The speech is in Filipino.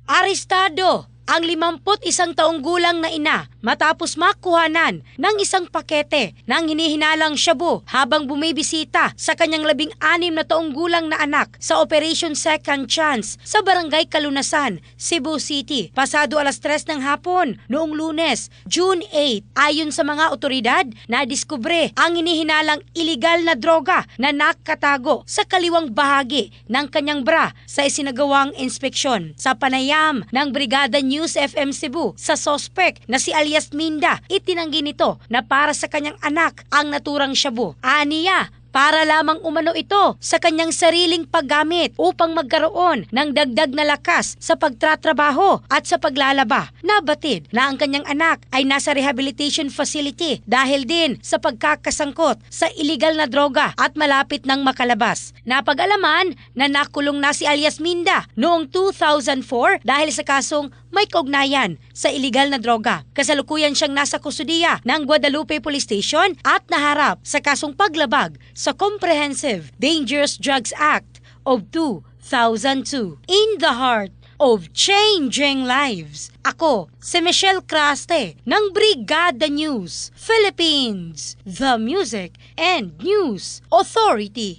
Arestado ang 51 taong gulang na ina matapos makuhanan ng isang pakete ng hinihinalang shabu habang bumibisita sa kanyang 16 na taong gulang na anak sa Operation Second Chance sa Barangay Kalunasan, Cebu City. Pasado 3:00 ng hapon noong Lunes, June 8, ayon sa mga otoridad, nadiskubre ang hinihinalang iligal na droga na nakatago sa kaliwang bahagi ng kanyang bra sa isinagawang inspeksyon. Sa panayam ng Brigada News FM Cebu sa sospek na si alias Minda, itinanggi nito na para sa kanyang anak ang naturang shabu. Aniya, para lamang umano ito sa kanyang sariling paggamit upang magkaroon ng dagdag na lakas sa pagtratrabaho at sa paglalaba. Nabatid na ang kanyang anak ay nasa rehabilitation facility dahil din sa pagkakasangkot sa iligal na droga at malapit ng makalabas. Napag-alaman na nakulong na si alias Minda noong 2004 dahil sa kasong may kaugnayan sa iligal na droga. Kasalukuyan siyang nasa kustudiya ng Guadalupe Police Station at naharap sa kasong paglabag sa Comprehensive Dangerous Drugs Act of 2002. In the heart of changing lives, ako si Michelle Craste ng Brigada News Philippines, the Music and News Authority.